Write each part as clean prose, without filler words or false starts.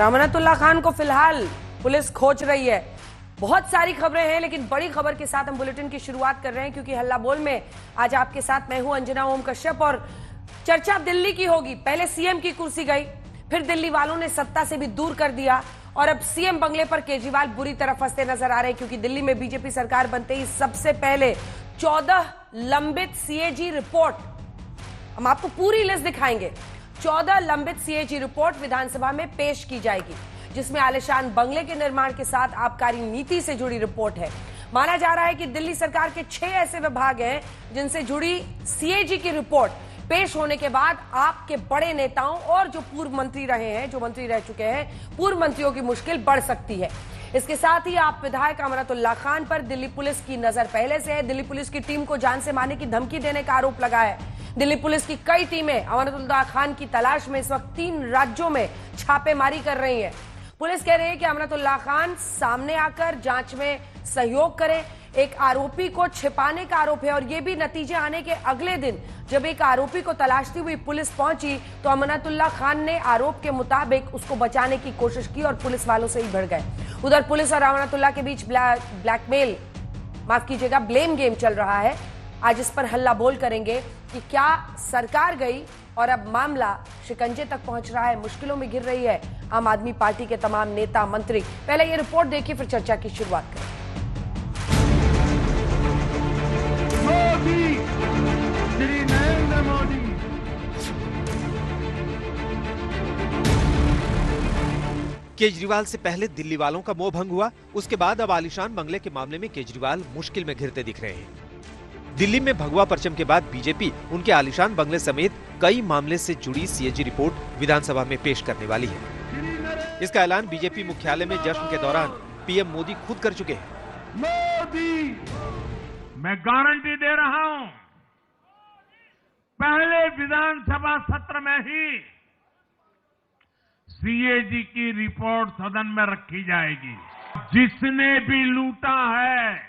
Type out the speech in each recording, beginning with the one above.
अमानतुल्लाह खान को फिलहाल पुलिस खोज रही है। बहुत सारी खबरें हैं, लेकिन बड़ी खबर के साथ हम बुलेटिन की शुरुआत कर रहे हैं, क्योंकि हल्ला बोल में आज आपके साथ मैं हूं अंजना ओम कश्यप। और चर्चा दिल्ली की होगी। पहले सीएम की कुर्सी गई, फिर दिल्ली वालों ने सत्ता से भी दूर कर दिया और अब सीएम बंगले पर केजरीवाल बुरी तरह फंसते नजर आ रहे हैं, क्योंकि दिल्ली में बीजेपी सरकार बनते ही सबसे पहले 14 लंबित सीएजी रिपोर्ट, हम आपको पूरी लिस्ट दिखाएंगे। 14 लंबित सीएजी रिपोर्ट विधानसभा में पेश की जाएगी, जिसमें आलिशान बंगले के निर्माण के साथ आबकारी नीति से जुड़ी रिपोर्ट है। माना जा रहा है कि दिल्ली सरकार के 6 ऐसे विभाग हैं जिनसे जुड़ी सीएजी की रिपोर्ट पेश होने के बाद आपके बड़े नेताओं और जो पूर्व मंत्री रहे हैं, जो मंत्री रह चुके हैं, पूर्व मंत्रियों की मुश्किल बढ़ सकती है। इसके साथ ही आप विधायक अमानतुल्लाह खान पर दिल्ली पुलिस की नजर पहले से है। दिल्ली पुलिस की टीम को जान से मारने की धमकी देने का आरोप लगा है। दिल्ली पुलिस की कई टीमें अमानतुल्लाह खान की तलाश में इस वक्त 3 राज्यों में छापेमारी कर रही है। पुलिस कह रही है कि अमानतुल्लाह खान सामने आकर जांच में सहयोग करें। एक आरोपी को छिपाने का आरोप है और यह भी नतीजे आने के अगले दिन जब एक आरोपी को तलाशती हुई पुलिस पहुंची तो अमानतुल्लाह खान ने आरोप के मुताबिक उसको बचाने की कोशिश की और पुलिस वालों से ही भिड़ गए। उधर पुलिस और अमानतुल्लाह के बीच ब्लैकमेल, माफ कीजिएगा, ब्लेम गेम चल रहा है। आज इस पर हल्ला बोल करेंगे कि क्या सरकार गई और अब मामला शिकंजे तक पहुंच रहा है, मुश्किलों में घिर रही है आम आदमी पार्टी के तमाम नेता मंत्री। पहले ये रिपोर्ट देखिए, फिर चर्चा की शुरुआत करें। मोदी, श्री नरेंद्र मोदी। केजरीवाल से पहले दिल्ली वालों का मोह भंग हुआ, उसके बाद अब आलिशान बंगले के मामले में केजरीवाल मुश्किल में घिरते दिख रहे हैं। दिल्ली में भगवा परचम के बाद बीजेपी उनके आलिशान बंगले समेत कई मामले से जुड़ी सीएजी रिपोर्ट विधानसभा में पेश करने वाली है। इसका ऐलान बीजेपी मुख्यालय में जश्न के दौरान पीएम मोदी खुद कर चुके हैं। मोदी, मैं गारंटी दे रहा हूं, पहले विधानसभा सत्र में ही सीएजी की रिपोर्ट सदन में रखी जाएगी। जिसने भी लूटा है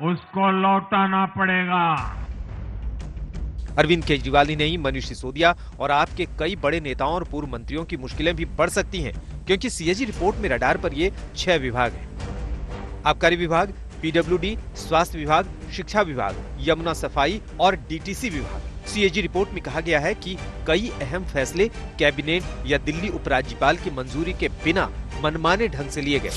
उसको लौटाना पड़ेगा। अरविंद केजरीवाल ही नहीं, मनीष सिसोदिया और आपके कई बड़े नेताओं और पूर्व मंत्रियों की मुश्किलें भी बढ़ सकती हैं, क्योंकि सीएजी रिपोर्ट में रडार पर ये 6 विभाग हैं। आबकारी विभाग, पीडब्ल्यूडी, स्वास्थ्य विभाग, शिक्षा विभाग, यमुना सफाई और डीटीसी विभाग। सीएजी रिपोर्ट में कहा गया है कि कई अहम फैसले कैबिनेट या दिल्ली उपराज्यपाल की मंजूरी के बिना मनमाने ढंग से लिए गए।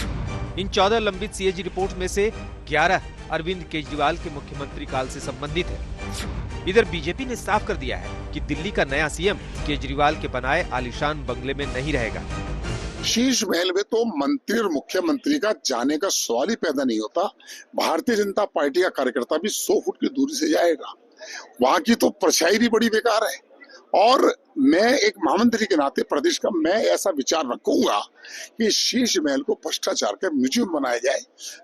इन 14 लंबित सीएजी रिपोर्ट में से 11 अरविंद केजरीवाल के मुख्यमंत्री काल से संबंधित है। इधर बीजेपी ने साफ कर दिया है कि दिल्ली का नया सीएम केजरीवाल के बनाए आलिशान बंगले में नहीं रहेगा। शीश महल में तो मंत्री और मुख्यमंत्री का जाने का सवाल ही पैदा नहीं होता। भारतीय जनता पार्टी का कार्यकर्ता भी 100 फुट की दूरी से जाएगा। वहां की तो परछाई भी बड़ी बेकार है। और मैं एक महामंत्री के नाते प्रदेश का, मैं ऐसा विचार रखूंगा कि शीश महल को भ्रष्टाचार का म्यूजियम बनाया जाए।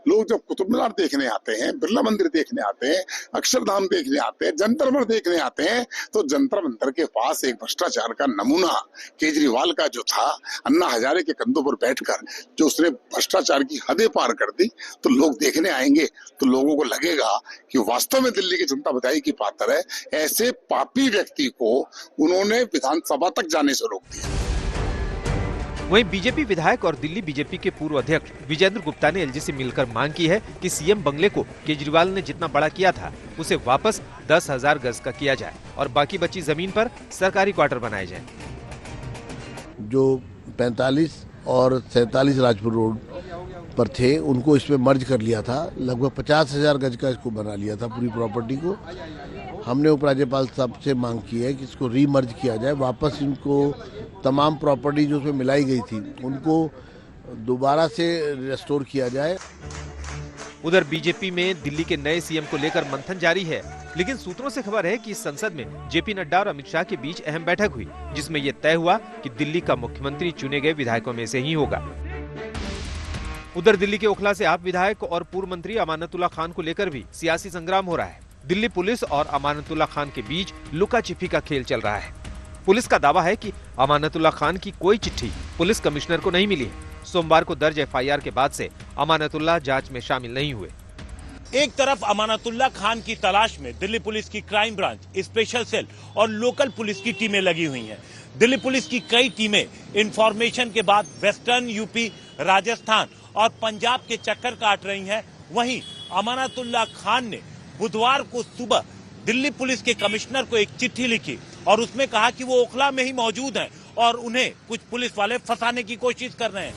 लोग जब कुतुब मीनार देखने आते हैं, बिरला मंदिर देखने आते हैं, अक्षरधाम देखने आते हैं, जंतर मंतर देखने आते हैं, तो जंतर मंतर के पास एक भ्रष्टाचार का नमूना केजरीवाल का जो था, अन्ना हजारे के कंधों पर बैठकर जो उसने भ्रष्टाचार की हदें पार कर दी, तो लोग देखने आएंगे तो लोगों को लगेगा कि वास्तव में दिल्ली की जनता बधाई की पात्र है। ऐसे पापी व्यक्ति को उन्होंने विधानसभा तक जाने से रोक दिया। वहीं बीजेपी विधायक और दिल्ली बीजेपी के पूर्व अध्यक्ष विजेंद्र गुप्ता ने एलजी से मिलकर मांग की है कि सीएम बंगले को केजरीवाल ने जितना बड़ा किया था उसे वापस 10,000 गज का किया जाए और बाकी बची जमीन पर सरकारी क्वार्टर बनाए जाए। जो 45 और 47 राजपुर रोड पर थे उनको इसमें मर्ज कर लिया था। लगभग 50,000 गज का इसको बना लिया था पूरी प्रॉपर्टी को। हमने उपराज्यपाल साहब से मांग की है कि इसको रीमर्ज किया जाए, वापस इनको तमाम प्रॉपर्टी जो उसमें मिलाई गई थी उनको दोबारा से रेस्टोर किया जाए। उधर बीजेपी में दिल्ली के नए सीएम को लेकर मंथन जारी है, लेकिन सूत्रों से खबर है कि इस संसद में जेपी नड्डा और अमित शाह के बीच अहम बैठक हुई, जिसमें यह तय हुआ कि दिल्ली का मुख्यमंत्री चुने गए विधायकों में से ही होगा। उधर दिल्ली के ओखला से आप विधायक और पूर्व मंत्री अमानतुल्लाह खान को लेकर भी सियासी संग्राम हो रहा है। दिल्ली पुलिस और अमानतुल्लाह खान के बीच लुका छिपी का खेल चल रहा है। पुलिस का दावा है कि अमानतुल्लाह खान की कोई चिट्ठी पुलिस कमिश्नर को नहीं मिली है। सोमवार को दर्ज एफआईआर के बाद से अमानतुल्लाह जांच में शामिल नहीं हुए। एक तरफ अमानतुल्लाह खान की तलाश में दिल्ली पुलिस की क्राइम ब्रांच, स्पेशल सेल और लोकल पुलिस की टीमें लगी हुई हैं। दिल्ली पुलिस की कई टीमें इंफॉर्मेशन के बाद वेस्टर्न यूपी, राजस्थान और पंजाब के चक्कर काट रही हैं। वहीं अमानतुल्लाह खान ने बुधवार को सुबह दिल्ली पुलिस के कमिश्नर को एक चिट्ठी लिखी और उसमें कहा कि वो ओखला में ही मौजूद हैं और उन्हें कुछ पुलिस वाले फंसाने की कोशिश कर रहे हैं।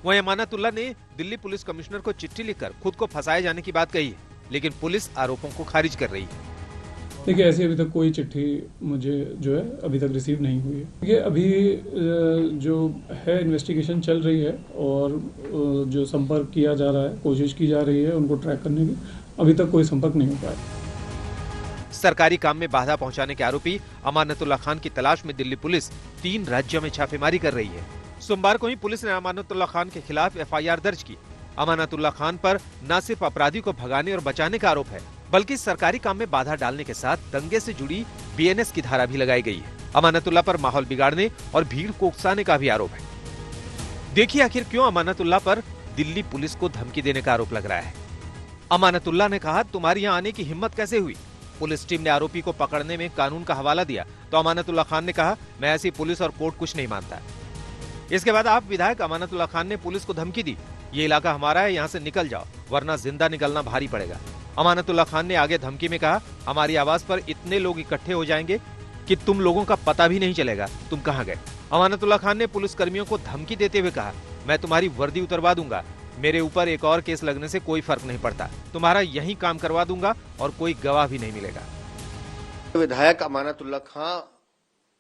वहीं अमानतुल्लाह ने दिल्ली पुलिस कमिश्नर को चिट्ठी लिखकर खुद को फंसाए जाने की बात कही है, लेकिन पुलिस आरोपों को खारिज कर रही है। देखिए, ऐसी अभी तक कोई चिट्ठी मुझे जो है अभी तक रिसीव नहीं हुई है। देखिए, अभी जो है इन्वेस्टिगेशन चल रही है और जो संपर्क किया जा रहा है, कोशिश की जा रही है उनको ट्रैक करने की। अभी तक कोई संपर्क नहीं हो पाया। सरकारी काम में बाधा पहुंचाने के आरोपी अमानतुल्लाह खान की तलाश में दिल्ली पुलिस 3 राज्यों में छापेमारी कर रही है। सोमवार को ही पुलिस ने अमानतुल्लाह खान के खिलाफ FIR दर्ज की। अमानतुल्लाह खान पर न सिर्फ अपराधी को भगाने और बचाने का आरोप है, बल्कि सरकारी काम में बाधा डालने के साथ दंगे से जुड़ी BNS की धारा भी लगाई गई है। अमानतुल्लाह पर माहौल बिगाड़ने और भीड़ को उकसाने का भी आरोप है। देखिए आखिर क्यों अमानतुल्लाह पर दिल्ली पुलिस को धमकी देने का आरोप लग रहा है। अमानतुल्लाह ने कहा, तुम्हारी यहाँ आने की हिम्मत कैसे हुई? पुलिस टीम ने आरोपी को पकड़ने में कानून का हवाला दिया तो अमानतुल्लाह खान ने कहा, मैं ऐसी पुलिस और कोर्ट कुछ नहीं मानता। इसके बाद आप विधायक अमानतुल्लाह खान ने पुलिस को धमकी दी, ये इलाका हमारा है, यहाँ से निकल जाओ वरना जिंदा निकलना भारी पड़ेगा। अमानतुल्लाह खान ने आगे धमकी में कहा, हमारी आवाज पर इतने लोग इकट्ठे हो जाएंगे कि तुम लोगों का पता भी नहीं चलेगा तुम कहां गए। अमानतुल्लाह खान ने पुलिस कर्मियों को धमकी देते हुए कहा, मैं तुम्हारी वर्दी उतरवा दूंगा, मेरे ऊपर एक और केस लगने से कोई फर्क नहीं पड़ता, तुम्हारा यही काम करवा दूंगा और कोई गवाह भी नहीं मिलेगा। विधायक अमानतुल्लाह खान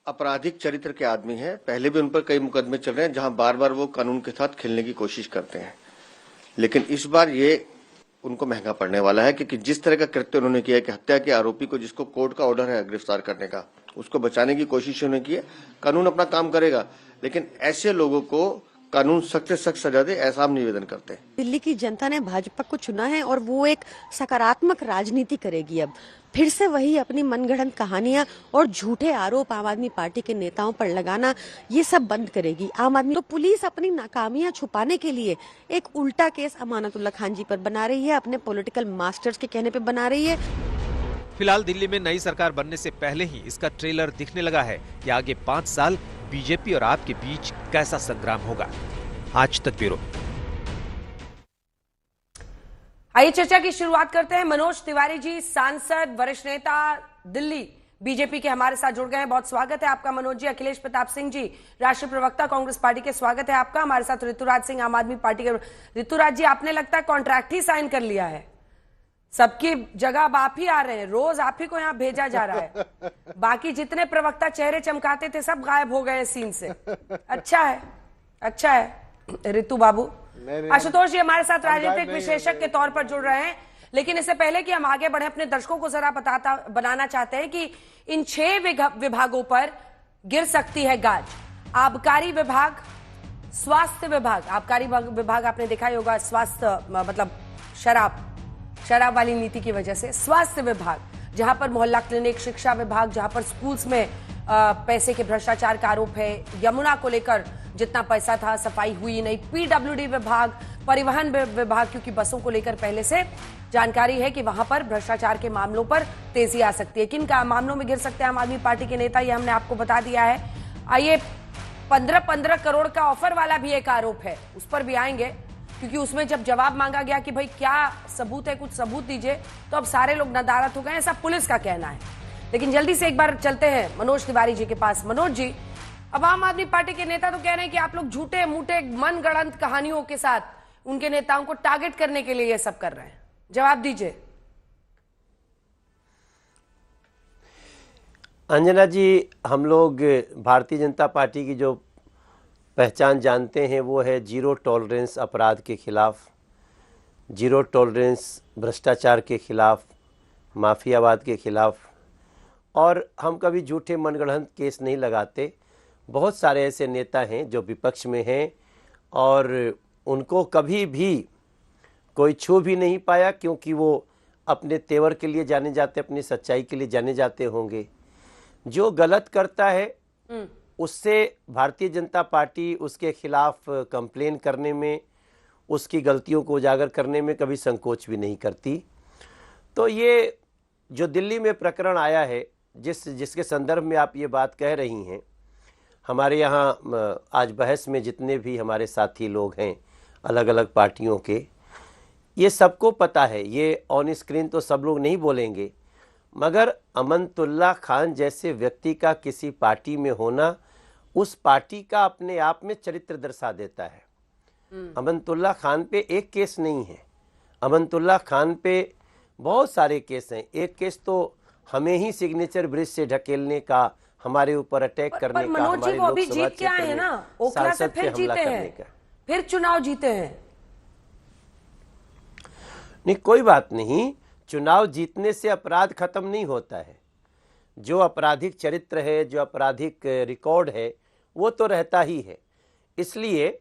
आपराधिक चरित्र के आदमी हैं। पहले भी उन पर कई मुकदमे चल रहे हैं जहां बार बार वो कानून के साथ खेलने की कोशिश करते हैं, लेकिन इस बार ये उनको महंगा पड़ने वाला है क्योंकि जिस तरह का कृत्य उन्होंने किया है कि हत्या के आरोपी को, जिसको कोर्ट का ऑर्डर है गिरफ्तार करने का, उसको बचाने की कोशिश उन्होंने की है। कानून अपना काम करेगा, लेकिन ऐसे लोगों को कानून सख्त से सख्त सजा दे, ऐसा हम निवेदन करते हैं। दिल्ली की जनता ने भाजपा को चुना है और वो एक सकारात्मक राजनीति करेगी। अब फिर से वही अपनी मनगढ़ंत कहानियां और झूठे आरोप आम आदमी पार्टी के नेताओं पर लगाना, ये सब बंद करेगी आम आदमी। तो पुलिस अपनी नाकामियां छुपाने के लिए एक उल्टा केस अमानतुल्लाह खान जी पर बना रही है, अपने पॉलिटिकल मास्टर्स के कहने पे बना रही है। फिलहाल दिल्ली में नई सरकार बनने से पहले ही इसका ट्रेलर दिखने लगा है कि आगे 5 साल बीजेपी और आप के बीच कैसा संग्राम होगा। आज तक ब्यूरो। आइए चर्चा की शुरुआत करते हैं। मनोज तिवारी जी, सांसद, वरिष्ठ नेता, दिल्ली बीजेपी के हमारे साथ जुड़ गए हैं। बहुत स्वागत है आपका मनोज जी। अखिलेश प्रताप सिंह जी, राष्ट्रीय प्रवक्ता कांग्रेस पार्टी के, स्वागत है आपका। हमारे साथ ऋतुराज सिंह, आम आदमी पार्टी के। ऋतुराज जी, आपने लगता है कॉन्ट्रैक्ट ही साइन कर लिया है, सबकी जगह अब आप ही आ रहे हैं, रोज आप ही को यहाँ भेजा जा रहा है। बाकी जितने प्रवक्ता चेहरे चमकाते थे सब गायब हो गए सीन से। अच्छा है, अच्छा है। ऋतु बाबू, आशुतोष जी हमारे साथ राजनीतिक विशेषज्ञ के तौर पर जुड़ रहे हैं, लेकिन इससे पहले कि हम आगे बढ़े, अपने दर्शकों को जरा बनाना चाहते हैं कि इन 6 विभागों पर गिर सकती है गाज। आबकारी विभाग, स्वास्थ्य विभाग, आबकारी विभाग आपने देखा ही होगा, स्वास्थ्य मतलब शराब वाली नीति की वजह से, स्वास्थ्य विभाग जहां पर मोहल्ला क्लिनिक, शिक्षा विभाग जहां पर स्कूल्स में पैसे के भ्रष्टाचार का आरोप है, यमुना को लेकर जितना पैसा था सफाई हुई नहीं, PWD विभाग, परिवहन विभाग, क्योंकि बसों को लेकर पहले से जानकारी है कि वहां पर भ्रष्टाचार के मामलों पर तेजी आ सकती है। किन मामलों में गिर सकते हैं आम आदमी पार्टी के नेता, ये हमने आपको बता दिया है। आइए 15 करोड़ का ऑफर वाला भी एक आरोप है, उस पर भी आएंगे, क्योंकि उसमें जब जवाब मांगा गया कि भाई क्या सबूत है, कुछ सबूत दीजिए, तो अब सारे लोग नदारत हो गए, ऐसा पुलिस का कहना है। लेकिन जल्दी से एक बार चलते हैं मनोज तिवारी जी के पास। मनोज जी, अब आम आदमी पार्टी के नेता तो कह रहे हैं कि आप लोग झूठे मूठे मनगढ़ंत कहानियों के साथ उनके नेताओं को टारगेट करने के लिए ये सब कर रहे हैं, जवाब दीजिए। अंजना जी, हम लोग भारतीय जनता पार्टी की जो पहचान जानते हैं वो है जीरो टॉलरेंस अपराध के खिलाफ, जीरो टॉलरेंस भ्रष्टाचार के खिलाफ, माफियावाद के खिलाफ, और हम कभी झूठे मनगढ़ंत केस नहीं लगाते। बहुत सारे ऐसे नेता हैं जो विपक्ष में हैं और उनको कभी भी कोई छू भी नहीं पाया, क्योंकि वो अपने तेवर के लिए जाने जाते, अपनी सच्चाई के लिए जाने जाते होंगे। जो गलत करता है उससे भारतीय जनता पार्टी उसके खिलाफ कंप्लेन करने में, उसकी गलतियों को उजागर करने में कभी संकोच भी नहीं करती। तो ये जो दिल्ली में प्रकरण आया है, जिसके संदर्भ में आप ये बात कह रही हैं, हमारे यहाँ आज बहस में जितने भी हमारे साथी लोग हैं अलग अलग पार्टियों के, ये सबको पता है, ये ऑन स्क्रीन तो सब लोग नहीं बोलेंगे, मगर अमनतुल्ला खान जैसे व्यक्ति का किसी पार्टी में होना उस पार्टी का अपने आप में चरित्र दर्शा देता है। अमनतुल्ला खान पे एक केस नहीं है, अमनतुल्ला खान पे बहुत सारे केस हैं। एक केस तो हमें ही सिग्नेचर ब्रिज से ढकेलने का, हमारे ऊपर अटैक करने का, मनोज जी को अभी जीत के आए हैं ना, ओखला से फिर जीते हैं, फिर चुनाव जीते हैं। नहीं, कोई बात नहीं, चुनाव जीतने से अपराध खत्म नहीं होता है। जो आपराधिक चरित्र है, जो आपराधिक रिकॉर्ड है, वो तो रहता ही है। इसलिए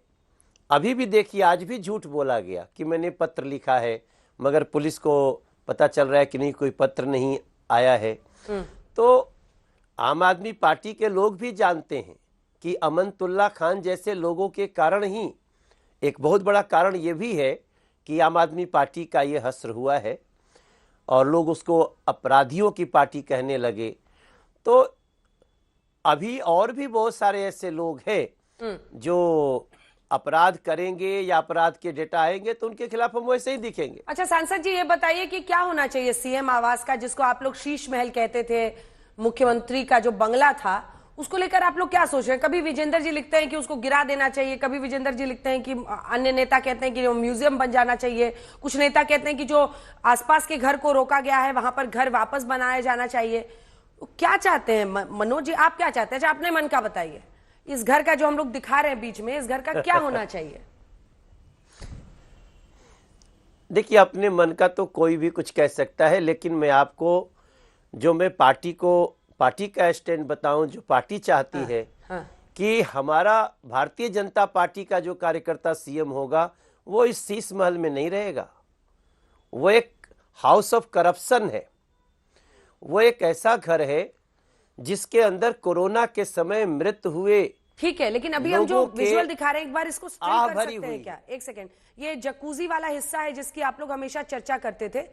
अभी भी देखिए, आज भी झूठ बोला गया कि मैंने पत्र लिखा है, मगर पुलिस को पता चल रहा है कि नहीं, कोई पत्र नहीं आया है। तो आम आदमी पार्टी के लोग भी जानते हैं कि अमनतुल्ला खान जैसे लोगों के कारण ही, एक बहुत बड़ा कारण ये भी है कि आम आदमी पार्टी का ये हश्र हुआ है और लोग उसको अपराधियों की पार्टी कहने लगे। तो अभी और भी बहुत सारे ऐसे लोग हैं जो अपराध करेंगे या अपराध के डेटा आएंगे तो उनके खिलाफ हम वैसे ही दिखेंगे। अच्छा सांसद जी, ये बताइए कि क्या होना चाहिए सीएम आवास का, जिसको आप लोग शीश महल कहते थे, मुख्यमंत्री का जो बंगला था, उसको लेकर आप लोग क्या सोच रहे हैं? कभी विजेंद्र जी लिखते हैं कि उसको गिरा देना चाहिए, कभी विजेंद्र जी लिखते हैं कि अन्य नेता कहते हैं कि म्यूजियम बन जाना चाहिए, कुछ नेता कहते हैं कि जो आसपास के घर को रोका गया है वहां पर घर वापस बनाया जाना चाहिए। क्या चाहते हैं मनोज जी, आप क्या चाहते हैं? अच्छा, अपने मन का बताइए, इस घर का जो हम लोग दिखा रहे हैं बीच में, इस घर का क्या होना चाहिए? देखिए, अपने मन का तो कोई भी कुछ कह सकता है, लेकिन मैं आपको जो मैं पार्टी का स्टैंड बताऊं, जो पार्टी चाहती है कि हमारा भारतीय जनता पार्टी का जो कार्यकर्ता सीएम होगा वो इस शीश महल में नहीं रहेगा। वो एक हाउस ऑफ करप्शन है, वो एक ऐसा घर है जिसके अंदर कोरोना के समय मृत हुए। ठीक है, लेकिन अभी हम जो विजुअल दिखा रहे हैं, एक बार इसको स्ट्रेट कर सकते हैं क्या? एक सेकेंड, ये जकूजी वाला हिस्सा है जिसकी आप लोग हमेशा चर्चा करते थे,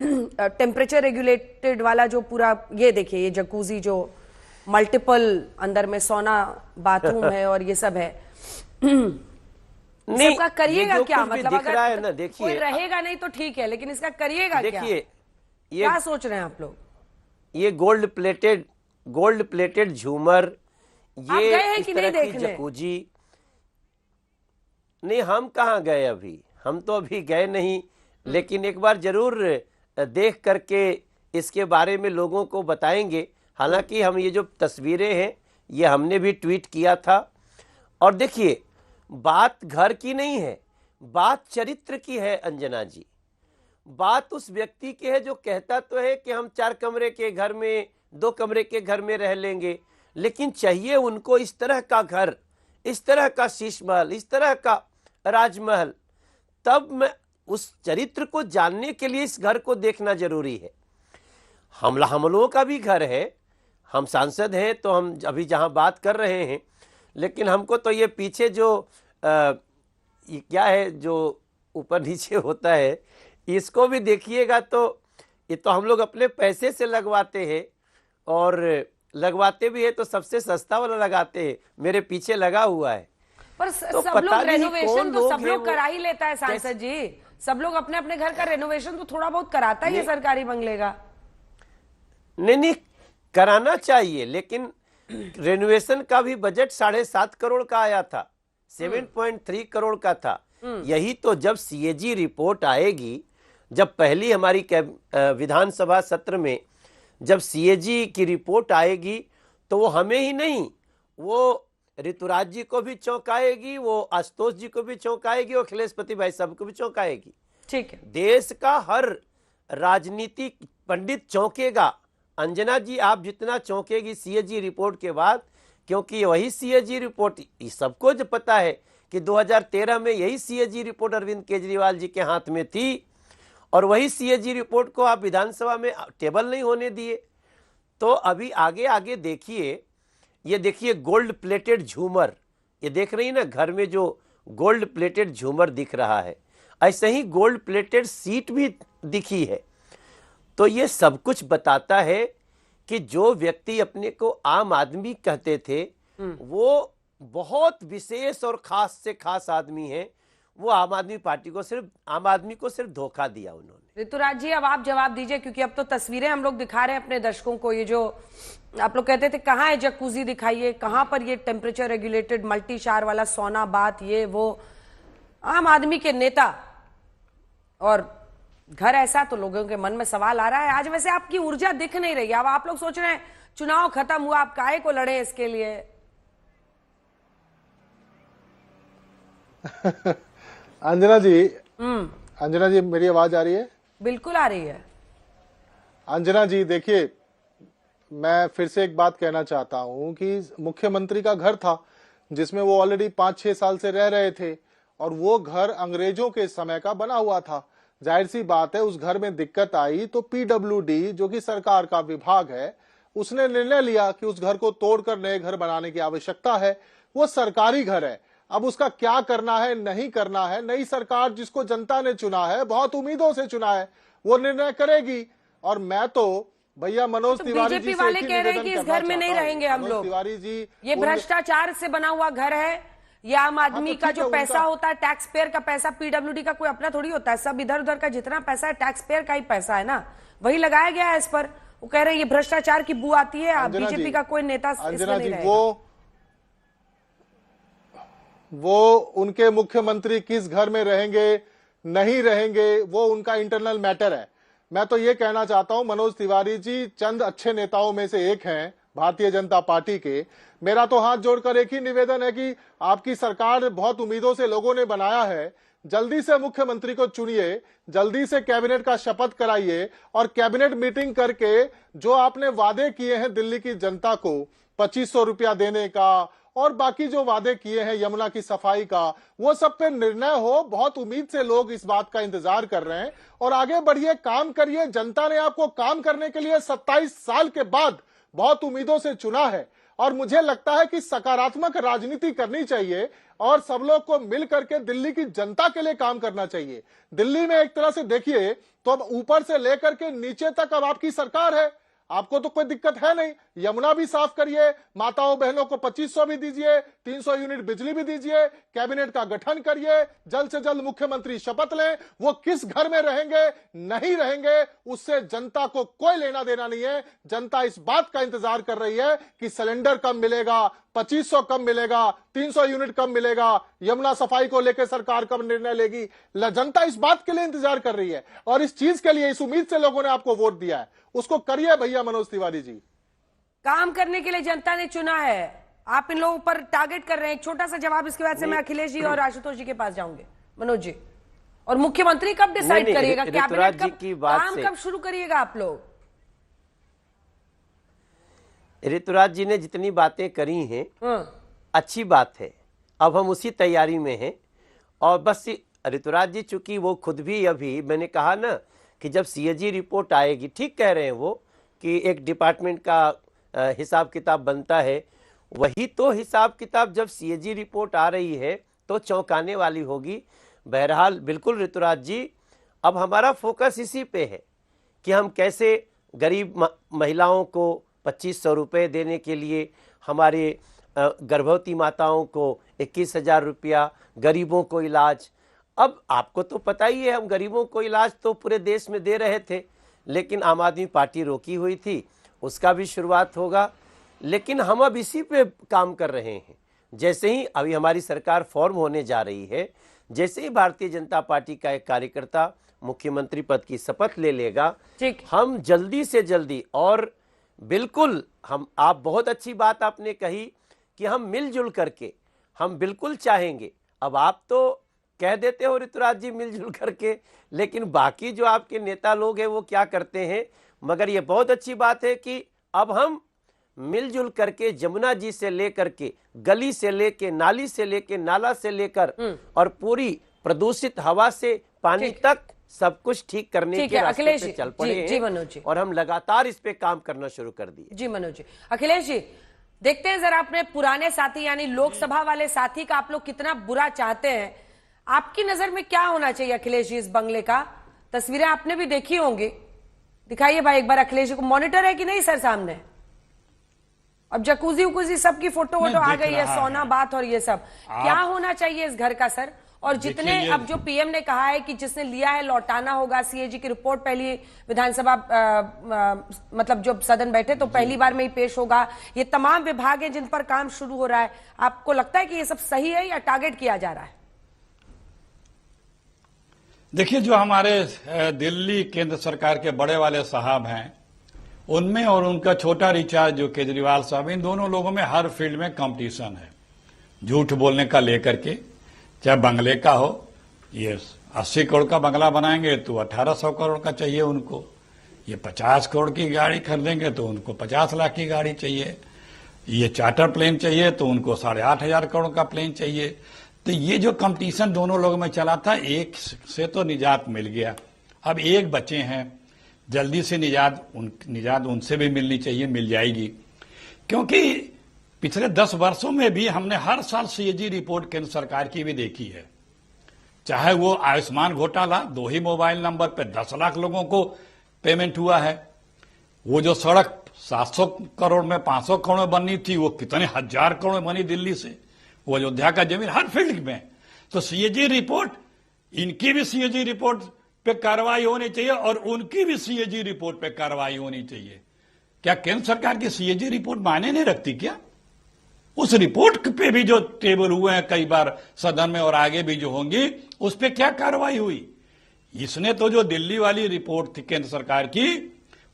टेम्परेचर रेगुलेटेड वाला जो पूरा, ये देखिए, ये जकूजी जो मल्टीपल अंदर में सोना बाथरूम है और ये सब है। नहीं, इसका करिएगा क्या? मतलब अगर है ना, देखिए, कोई रहेगा नहीं तो ठीक है, लेकिन इसका करिएगा क्या? देखिए, क्या सोच रहे हैं आप लोग? ये गोल्ड प्लेटेड झूमर, ये इस तरह की जकूजी, नहीं, हम कहाँ गए अभी, हम तो अभी गए नहीं, लेकिन एक बार जरूर देख करके इसके बारे में लोगों को बताएंगे। हालांकि हम ये जो तस्वीरें हैं ये हमने भी ट्वीट किया था। और देखिए, बात घर की नहीं है, बात चरित्र की है अंजना जी। बात उस व्यक्ति की है जो कहता तो है कि हम 4 कमरे के घर में, 2 कमरे के घर में रह लेंगे, लेकिन चाहिए उनको इस तरह का घर, इस तरह का शीश महल, इस तरह का राजमहल। तब मैं उस चरित्र को जानने के लिए इस घर को देखना जरूरी है। हम लोगों का भी घर है, हम सांसद हैं तो हम अभी जहां बात कर रहे हैं, लेकिन हमको तो ये पीछे जो ये क्या है जो ऊपर नीचे होता है, इसको भी देखिएगा तो ये तो हम लोग अपने पैसे से लगवाते हैं, और लगवाते भी है तो सबसे सस्ता वाला लगाते हैं। मेरे पीछे लगा हुआ है, पर तो सब लोग रेनोवेशन तो सब लोग करा ही लेता है सांसद जी, सब लोग अपने अपने घर का रेनोवेशन तो थोड़ा बहुत कराता ही है सरकारी बंगले का। नहीं, कराना चाहिए, लेकिन रेनोवेशन का भी बजट 7.5 करोड़ का आया था, 7.3 करोड़ का था। यही तो जब सीएजी रिपोर्ट आएगी, जब पहली हमारी विधानसभा सत्र में जब सीएजी की रिपोर्ट आएगी, तो वो हमें ही नहीं, वो ऋतुराज जी को भी चौंकाएगी, वो आशुतोष जी को भी चौंकाएगी, और अखिलेशपति भाई साहब को भी चौंकाएगी। ठीक है, देश का हर राजनीतिक पंडित चौंकेगा। अंजना जी, आप जितना चौंकेगी सीएजी रिपोर्ट के बाद, क्योंकि वही सीएजी रिपोर्ट सबको जो पता है कि 2013 में यही सीएजी रिपोर्ट अरविंद केजरीवाल जी के हाथ में थी, और वही सीएजी रिपोर्ट को आप विधानसभा में टेबल नहीं होने दिए। तो अभी आगे आगे देखिए, ये देखिए गोल्ड प्लेटेड झूमर, ये देख रही ना घर में जो गोल्ड प्लेटेड झूमर दिख रहा है, ऐसे ही गोल्ड प्लेटेड सीट भी दिखी है। तो ये सब कुछ बताता है कि जो व्यक्ति अपने को आम आदमी कहते थे वो बहुत विशेष और खास से खास आदमी है। वो आम आदमी को सिर्फ धोखा दिया उन्होंने। ऋतुराज जी, अब आप जवाब दीजिए, क्योंकि अब तो तस्वीरें हम लोग दिखा रहे हैं अपने दर्शकों को। ये जो आप लोग कहते थे कहाँ है जकूजी दिखाइए, कहाँ पर ये टेम्परेचर रेगुलेटेड मल्टी शार वाला सोना बात, ये वो आम आदमी के नेता और घर ऐसा, तो लोगों के मन में सवाल आ रहा है। आज वैसे आपकी ऊर्जा दिख नहीं रही है। अब आप लोग सोच रहे हैं चुनाव खत्म हुआ, आप काहे को लड़े इसके लिए? अंजना जी मेरी आवाज आ रही है? बिल्कुल आ रही है। अंजना जी देखिए, मैं फिर से एक बात कहना चाहता हूं कि मुख्यमंत्री का घर था जिसमें वो ऑलरेडी 5-6 साल से रह रहे थे और वो घर अंग्रेजों के समय का बना हुआ था। जाहिर सी बात है उस घर में दिक्कत आई तो पीडब्ल्यूडी जो कि सरकार का विभाग है उसने निर्णय लिया कि उस घर को तोड़कर नए घर बनाने की आवश्यकता है। वो सरकारी घर है, अब उसका क्या करना है नहीं करना है, नई सरकार जिसको जनता ने चुना है, बहुत उम्मीदों से चुना है, वो निर्णय करेगी। और मैं तो भैया मनोज तिवारी जी बीजेपी वाले कह रहे हैं कि इस घर में नहीं रहेंगे हम लोग। तिवारी जी, ये भ्रष्टाचार से बना हुआ घर है, ये आम आदमी का जो पैसा होता है, टैक्स पेयर का पैसा, पीडब्ल्यूडी का कोई अपना थोड़ी होता है, सब इधर उधर का जितना पैसा है टैक्स पेयर का ही पैसा है ना, वही लगाया गया है इस पर। वो कह रहे हैं ये भ्रष्टाचार की बू आती है, बीजेपी का कोई नेता इसमें नहीं रहेगा। वो उनके मुख्यमंत्री किस घर में रहेंगे नहीं रहेंगे वो उनका इंटरनल मैटर है। मैं तो ये कहना चाहता हूं मनोज तिवारी जी चंद अच्छे नेताओं में से एक हैं भारतीय जनता पार्टी के। मेरा तो हाथ जोड़कर एक ही निवेदन है कि आपकी सरकार बहुत उम्मीदों से लोगों ने बनाया है, जल्दी से मुख्यमंत्री को चुनिए, जल्दी से कैबिनेट का शपथ कराइए और कैबिनेट मीटिंग करके जो आपने वादे किए हैं दिल्ली की जनता को 2500 रुपया देने का और बाकी जो वादे किए हैं यमुना की सफाई का, वो सब पे निर्णय हो। बहुत उम्मीद से लोग इस बात का इंतजार कर रहे हैं और आगे बढ़िए, काम करिए। जनता ने आपको काम करने के लिए 27 साल के बाद बहुत उम्मीदों से चुना है और मुझे लगता है कि सकारात्मक राजनीति करनी चाहिए और सब लोग को मिल करके दिल्ली की जनता के लिए काम करना चाहिए। दिल्ली में एक तरह से देखिए तो अब ऊपर से लेकर के नीचे तक अब आपकी सरकार है, आपको तो कोई दिक्कत है नहीं। यमुना भी साफ करिए, माताओं बहनों को 2500 भी दीजिए, 300 यूनिट बिजली भी दीजिए, कैबिनेट का गठन करिए, जल्द से जल्द मुख्यमंत्री शपथ लें। वो किस घर में रहेंगे नहीं रहेंगे उससे जनता को कोई लेना देना नहीं है। जनता इस बात का इंतजार कर रही है कि सिलेंडर कब मिलेगा, 2500 कब मिलेगा, 300 यूनिट कब मिलेगा, यमुना सफाई को लेकर सरकार कब निर्णय लेगी। जनता इस बात के लिए इंतजार कर रही है और इस चीज के लिए, इस उम्मीद से लोगों ने आपको वोट दिया है, उसको करिए भैया मनोज तिवारी जी। काम करने के लिए जनता ने चुना है, आप इन लोगों पर टारगेट कर रहे हैं। एक छोटा सा जवाब, इसके बाद से मैं अखिलेश जी और आशुतोष जी के पास जाऊंगी। मनोज जी, और मुख्यमंत्री कब डिसाइड करिएगा, कैबिनेट काम कब शुरू करिएगा आप लोग? ऋतुराज जी ने जितनी बातें करी हैं अच्छी बात है, अब हम उसी तैयारी में हैं। और बस ऋतुराज जी चूंकि वो खुद भी, अभी मैंने कहा ना कि जब सीएजी रिपोर्ट आएगी, ठीक कह रहे हैं वो कि एक डिपार्टमेंट का हिसाब किताब बनता है, वही तो हिसाब किताब जब सीएजी रिपोर्ट आ रही है तो चौंकाने वाली होगी। बहरहाल बिल्कुल ऋतुराज जी, अब हमारा फोकस इसी पे है कि हम कैसे गरीब महिलाओं को 2500 रुपये देने के लिए, हमारे गर्भवती माताओं को 21,000 रुपया, गरीबों को इलाज। अब आपको तो पता ही है, हम गरीबों को इलाज तो पूरे देश में दे रहे थे, लेकिन आम आदमी पार्टी रोकी हुई थी, उसका भी शुरुआत होगा। लेकिन हम अब इसी पे काम कर रहे हैं। जैसे ही अभी हमारी सरकार फॉर्म होने जा रही है, जैसे ही भारतीय जनता पार्टी का एक कार्यकर्ता मुख्यमंत्री पद की शपथ ले लेगा, हम जल्दी से जल्दी, और बिल्कुल हम, आप बहुत अच्छी बात आपने कही कि हम मिलजुल करके, हम बिल्कुल चाहेंगे। अब आप तो कह देते हो ऋतुराज जी मिलजुल करके, लेकिन बाकी जो आपके नेता लोग हैं वो क्या करते हैं। मगर ये बहुत अच्छी बात है कि अब हम मिलजुल करके जमुना जी से लेकर के, गली से लेके, नाली से लेके, नाला से लेकर और पूरी प्रदूषित हवा से पानी तक सब कुछ ठीक करने के रास्ते पे चल पड़े हैं और हम लगातार इस पे काम करना शुरू कर दिए। जी मनोज जी, अखिलेश जी, देखते हैं जरा अपने पुराने साथी यानी लोकसभा वाले साथी का आप लोग कितना बुरा चाहते हैं। आपकी नजर में क्या होना चाहिए अखिलेश जी इस बंगले का? तस्वीरें आपने भी देखी होंगी, दिखाइए भाई एक बार अखिलेश जी को। मॉनिटर है कि नहीं सर सामने? अब जकूजी उकूजी सबकी फोटो वोटो आ गई है, सोना बात और ये सब। क्या होना चाहिए इस घर का सर? और जितने अब जो पीएम ने कहा है कि जिसने लिया है लौटाना होगा, सीएजी की रिपोर्ट पहली विधानसभा मतलब जब सदन बैठे तो पहली बार में ही पेश होगा। ये तमाम विभाग हैं जिन पर काम शुरू हो रहा है। आपको लगता है कि ये सब सही है या टारगेट किया जा रहा है? देखिए, जो हमारे दिल्ली केंद्र सरकार के बड़े वाले साहब हैं उनमें और उनका छोटा रिचार्ज जो केजरीवाल साहब, इन दोनों लोगों में हर फील्ड में कंपटीशन है। झूठ बोलने का लेकर के, चाहे बंगले का हो, ये 80 करोड़ का बंगला बनाएंगे तो 1800 करोड़ का चाहिए उनको। ये 50 करोड़ की गाड़ी खरीदेंगे तो उनको 50 लाख की गाड़ी चाहिए। ये चार्टर प्लेन चाहिए तो उनको 8,500 करोड़ का प्लेन चाहिए। तो ये जो कंपटीशन दोनों लोगों में चला था, एक से तो निजात मिल गया, अब एक बचे हैं। जल्दी से निजात उनसे भी मिलनी चाहिए, मिल जाएगी। क्योंकि पिछले 10 वर्षों में भी हमने हर साल सीएजी रिपोर्ट केंद्र सरकार की भी देखी है। चाहे वो आयुष्मान घोटाला, 2 ही मोबाइल नंबर पे 10 लाख लोगों को पेमेंट हुआ है। वो जो सड़क 700 करोड़ में 500 करोड़ में बननी थी, वो कितने 1000 करोड़ में बनी दिल्ली से। वो अयोध्या का जमीन, हर फील्ड में। तो सीएजी रिपोर्ट, इनकी भी सीएजी रिपोर्ट पे कार्रवाई होनी चाहिए और उनकी भी सीएजी रिपोर्ट पे कार्रवाई होनी चाहिए। क्या केंद्र सरकार की सीएजी रिपोर्ट मायने नहीं रखती क्या? उस रिपोर्ट पे भी जो टेबल हुए हैं कई बार सदन में और आगे भी जो होंगी, उस पे क्या कार्रवाई हुई? इसने तो जो दिल्ली वाली रिपोर्ट थी केंद्र सरकार की,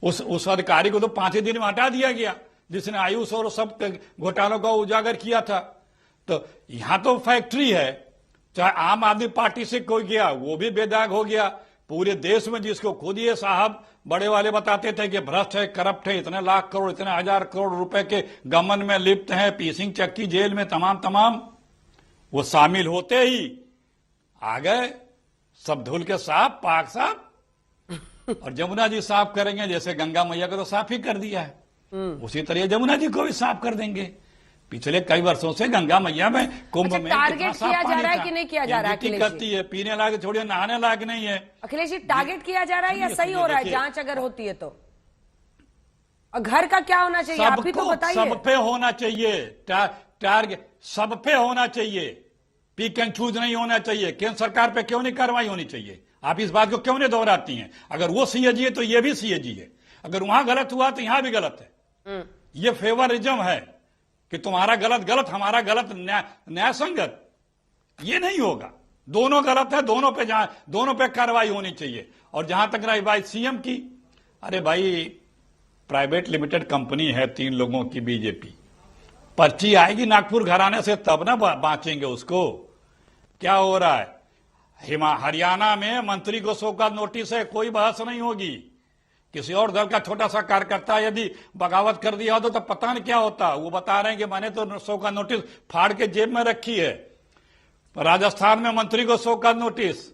उस अधिकारी को तो 5 ही दिन में हटा दिया गया जिसने आयुष और सब घोटालों का उजागर किया था। तो यहां तो फैक्ट्री है, चाहे आम आदमी पार्टी से कोई गया वो भी बेदाग हो गया। पूरे देश में जिसको खुद ये साहब बड़े वाले बताते थे कि भ्रष्ट है, करप्ट है, इतने लाख करोड़, इतने 1000 करोड़ रुपए के गमन में लिप्त हैं, पीसिंग चक्की जेल में तमाम, वो शामिल होते ही आ गए सब धुल के साफ, पाक साफ। और जमुना जी साफ करेंगे, जैसे गंगा मैया को तो साफ ही कर दिया है, उसी तरह जमुना जी को भी साफ कर देंगे। पिछले कई वर्षों से गंगा मैया में कुंभ में टारगेट किया जा रहा है कि नहीं किया जा रहा है? करती है, पीने लायक छोड़िए, नहाने लायक नहीं है। अखिलेश जी, टारगेट किया जा रहा है या सही हो रहा है जांच अगर होती है तो? और घर का क्या होना चाहिए आप भी तो बताइए। सब पे होना चाहिए, टारगेट सब पे होना चाहिए, पिक एंड चूज नहीं होना चाहिए। केंद्र सरकार पे क्यों नहीं कार्रवाई होनी चाहिए? आप इस बात को क्यों नहीं दोहराती हैं? अगर वो सीएजी है तो ये भी सीएजी है, अगर वहां गलत हुआ तो यहां भी गलत है। ये फेवरिज्म है कि तुम्हारा गलत हमारा गलत, न्याय संगत, ये नहीं होगा। दोनों गलत है, दोनों पे कार्रवाई होनी चाहिए। और जहां तक रही बात सीएम की, अरे भाई प्राइवेट लिमिटेड कंपनी है 3 लोगों की बीजेपी, पर्ची आएगी नागपुर घराने से तब ना बांचेंगे उसको। क्या हो रहा है हरियाणा में? मंत्री को शो का नोटिस है, कोई बहस नहीं होगी। किसी और दल का छोटा सा कार्यकर्ता यदि बगावत कर दिया हो तो पता नहीं क्या होता। वो बता रहे हैं कि मैंने तो शो का नोटिस फाड़ के जेब में रखी है। राजस्थान में मंत्री को शो का नोटिस,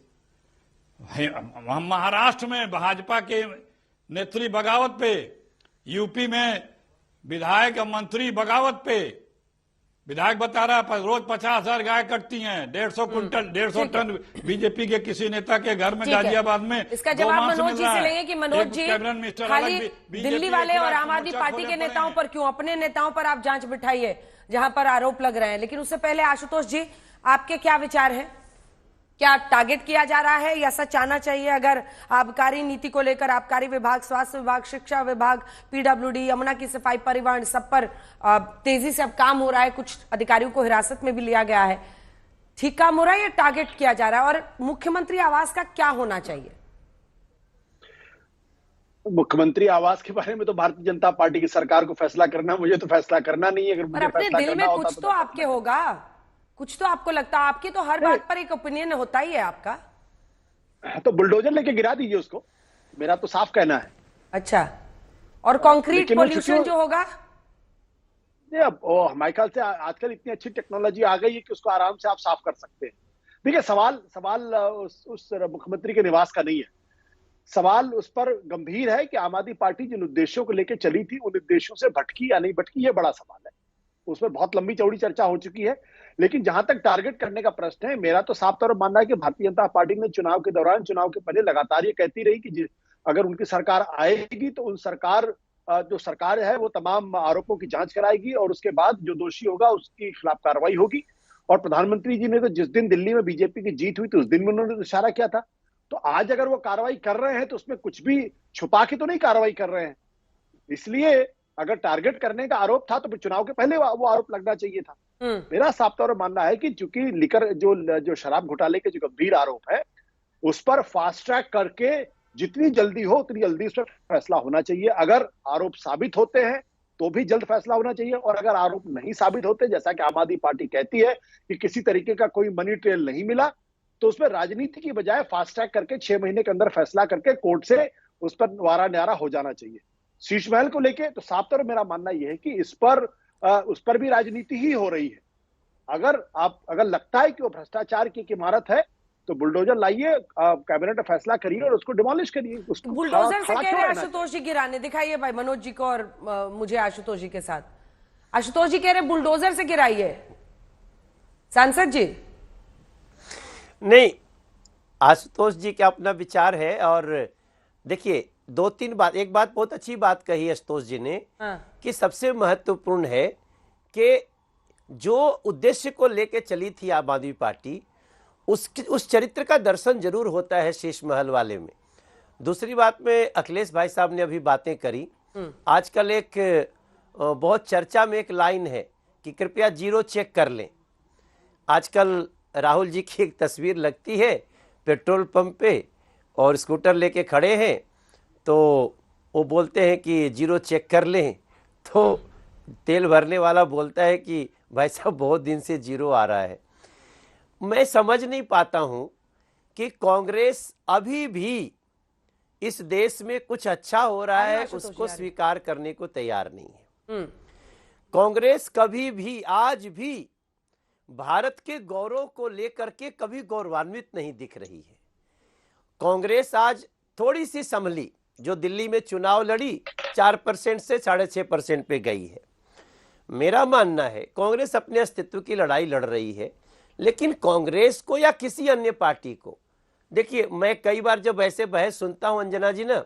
महाराष्ट्र में भाजपा के नेत्री बगावत पे, यूपी में विधायक मंत्री बगावत पे। विधायक बता रहा है रोज 50,000 गाय कटती हैं, 150 टन बीजेपी के किसी नेता के घर में गाजियाबाद में। इसका जवाब मनोज जी से लेंगे कि मनोज जी खाली दिल्ली वाले और आम आदमी पार्टी के नेताओं पर क्यों, अपने नेताओं पर आप जांच बिठाइए जहां पर आरोप लग रहे हैं। लेकिन उससे पहले आशुतोष जी, आपके क्या विचार हैं? क्या टारगेट किया जा रहा है या सच आना चाहिए? अगर आबकारी नीति को लेकर आबकारी विभाग, स्वास्थ्य विभाग, शिक्षा विभाग, पीडब्ल्यूडी, यमुना की सफाई, परिवहन, सब पर तेजी से अब काम हो रहा है। कुछ अधिकारियों को हिरासत में भी लिया गया है। ठीक काम हो रहा है या टारगेट किया जा रहा है? और मुख्यमंत्री आवास का क्या होना चाहिए? मुख्यमंत्री आवास के बारे में तो भारतीय जनता पार्टी की सरकार को फैसला करना, मुझे तो फैसला करना नहीं है। अगर मुझे अपने दिल में कुछ तो आपके होगा, कुछ तो आपको लगता है। आपकी तो हर बात पर एक ओपिनियन होता ही है आपका। तो बुलडोजर लेके गिरा दीजिए उसको, मेरा तो साफ कहना है। अच्छा, और कंक्रीट पोल्यूशन जो होगा? अब हमारे ख्याल से आजकल इतनी अच्छी टेक्नोलॉजी आ गई है कि उसको आराम से आप साफ कर सकते हैं। देखिए, सवाल उस मुख्यमंत्री के निवास का नहीं है। सवाल उस पर गंभीर है कि आम आदमी पार्टी जिन उद्देश्यों को लेकर चली थी उन उद्देश्यों से भटकी या नहीं भटकी, ये बड़ा सवाल है। उसमें बहुत लंबी चौड़ी चर्चा हो चुकी है। लेकिन जहां तक टारगेट करने का प्रश्न है, मेरा तो साफ तौर पर मानना है कि भारतीय जनता पार्टी ने चुनाव के दौरान, चुनाव के पहले लगातार ये कहती रही कि अगर उनकी सरकार आएगी तो उन सरकार जो सरकार है वो तमाम आरोपों की जांच कराएगी और उसके बाद जो दोषी होगा उसके खिलाफ कार्रवाई होगी। और प्रधानमंत्री जी ने तो जिस दिन दिल्ली में बीजेपी की जीत हुई थी उस दिन में उन्होंने इशारा किया था। तो आज अगर वो कार्रवाई कर रहे हैं तो उसमें कुछ भी छुपा के तो नहीं कार्रवाई कर रहे हैं। इसलिए अगर टारगेट करने का आरोप था तो फिर चुनाव के पहले वो आरोप लगना चाहिए था। मेरा साफ तौर पर मानना है कि चूंकि लिकर जो शराब घोटाले के जो गंभीर आरोप है उस पर फास्ट ट्रैक करके जितनी जल्दी हो उतनी जल्दी उस पर फैसला होना चाहिए। अगर आरोप साबित होते हैं तो भी जल्द फैसला होना चाहिए और अगर आरोप नहीं साबित होते, जैसा कि आम आदमी पार्टी कहती है कि किसी तरीके का कोई मनी ट्रेल नहीं मिला, तो उसमें राजनीति की बजाय फास्ट ट्रैक करके 6 महीने के अंदर फैसला करके कोर्ट से उस पर वारा न्यारा हो जाना चाहिए। शीश महल को लेके तो साफ तौर मेरा मानना यह है कि उस पर भी राजनीति ही हो रही है। अगर लगता है कि वो भ्रष्टाचार की एक इमारत है तो बुलडोजर लाइए, कैबिनेट में फैसला करिए और उसको डिमोलिश करिए। उसको बुलडोजर से कह रहे हैं आशुतोष जी गिराने, दिखाइए भाई मनोज जी को और मुझे आशुतोष जी के साथ। आशुतोष जी कह रहे हैं बुलडोजर से गिराइए। सांसद जी नहीं, आशुतोष जी का अपना विचार है। और देखिए 2-3 बात, एक बात बहुत अच्छी बात कही आशुतोष जी ने कि सबसे महत्वपूर्ण है कि जो उद्देश्य को लेकर चली थी आम आदमी पार्टी उस चरित्र का दर्शन जरूर होता है शीश महल वाले में। दूसरी बात में अखिलेश भाई साहब ने अभी बातें करी। आजकल एक बहुत चर्चा में एक लाइन है कि कृपया जीरो चेक कर लें। आजकल राहुल जी की एक तस्वीर लगती है पेट्रोल पंप पे और स्कूटर लेके खड़े हैं, तो वो बोलते हैं कि जीरो चेक कर लें, तो तेल भरने वाला बोलता है कि भाई साहब बहुत दिन से जीरो आ रहा है। मैं समझ नहीं पाता हूं कि कांग्रेस अभी भी इस देश में कुछ अच्छा हो रहा है उसको स्वीकार करने को तैयार नहीं है। कांग्रेस कभी भी आज भी भारत के गौरव को लेकर के कभी गौरवान्वित नहीं दिख रही है। कांग्रेस आज थोड़ी सी संभली, जो दिल्ली में चुनाव लड़ी 4% से 6.5% पे गई है। मेरा मानना है कांग्रेस अपने अस्तित्व की लड़ाई लड़ रही है, लेकिन कांग्रेस को या किसी अन्य पार्टी को, देखिए मैं कई बार जब ऐसे बहस सुनता हूं अंजना जी ना,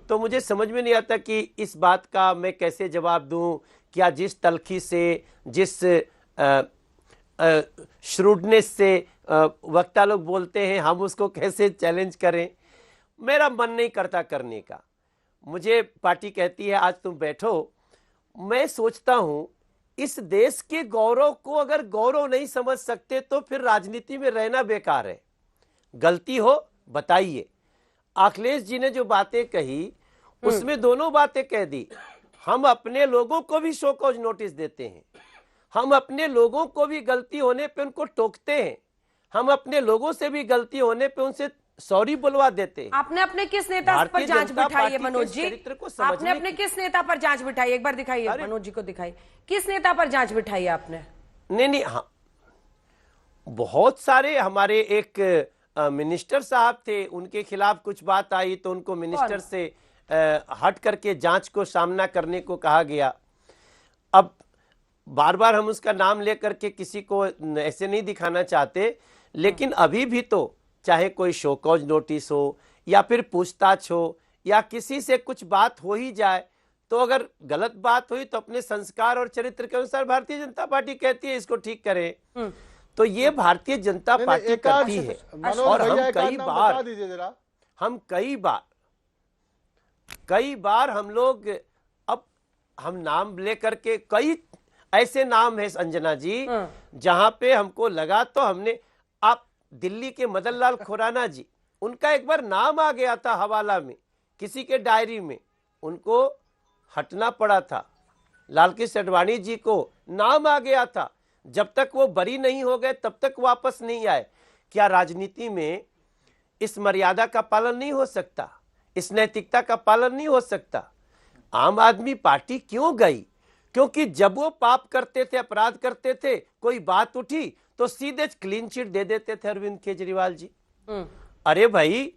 तो मुझे समझ में नहीं आता कि इस बात का मैं कैसे जवाब दूं। क्या जिस तलखी से, जिस श्रूडनेस से वक्ता लोग बोलते हैं, हम उसको कैसे चैलेंज करें। मेरा मन नहीं करता करने का। मुझे पार्टी कहती है आज तुम बैठो, मैं सोचता हूं इस देश के गौरव को अगर गौरव नहीं समझ सकते तो फिर राजनीति में रहना बेकार है। गलती हो बताइए। अखिलेश जी ने जो बातें कही उसमें दोनों बातें कह दी। हम अपने लोगों को भी शो कॉज नोटिस देते हैं, हम अपने लोगों को भी गलती होने पे उनको टोकते हैं, हम अपने लोगों से भी गलती होने पे उनसे सॉरी बुलवा देते हैं। आपने अपने किस नेता पर जांच बिठाई है मनोज जी? आपने अपने किस नेता पर जांच बिठाई, एक बार दिखाइए मनोज जी को, दिखाइए किस नेता पर जांच बिठाई है आपने? नहीं, हाँ बहुत सारे हमारे एक मिनिस्टर साहब थे, उनके खिलाफ कुछ बात आई तो उनको मिनिस्टर से हट करके जांच को सामना करने को कहा गया। अब बार बार हम उसका नाम लेकर के किसी को ऐसे नहीं दिखाना चाहते, लेकिन अभी भी तो चाहे कोई शो कॉज नोटिस हो या फिर पूछताछ हो या किसी से कुछ बात हो ही जाए, तो अगर गलत बात हुई तो अपने संस्कार और चरित्र के अनुसार भारतीय जनता पार्टी कहती है इसको ठीक करें। तो ये भारतीय जनता पार्टी करती है। और हम कई बार हम लोग, अब हम नाम लेकर के, कई ऐसे नाम है अंजना जी जहां पे हमको लगा तो हमने, आप दिल्ली के मदन लाल खुराना जी, उनका एक बार नाम आ गया था हवाला में किसी के डायरी में, उनको हटना पड़ा था। लालकृष्ण अडवाणी जी को नाम आ गया था, जब तक वो बरी नहीं हो गए तब तक वापस नहीं आए। क्या राजनीति में इस मर्यादा का पालन नहीं हो सकता, इस नैतिकता का पालन नहीं हो सकता? आम आदमी पार्टी क्यों गई? क्योंकि जब वो पाप करते थे, अपराध करते थे, कोई बात उठी तो सीधे क्लीन चिट दे देते थे अरविंद केजरीवाल जी। अरे भाई,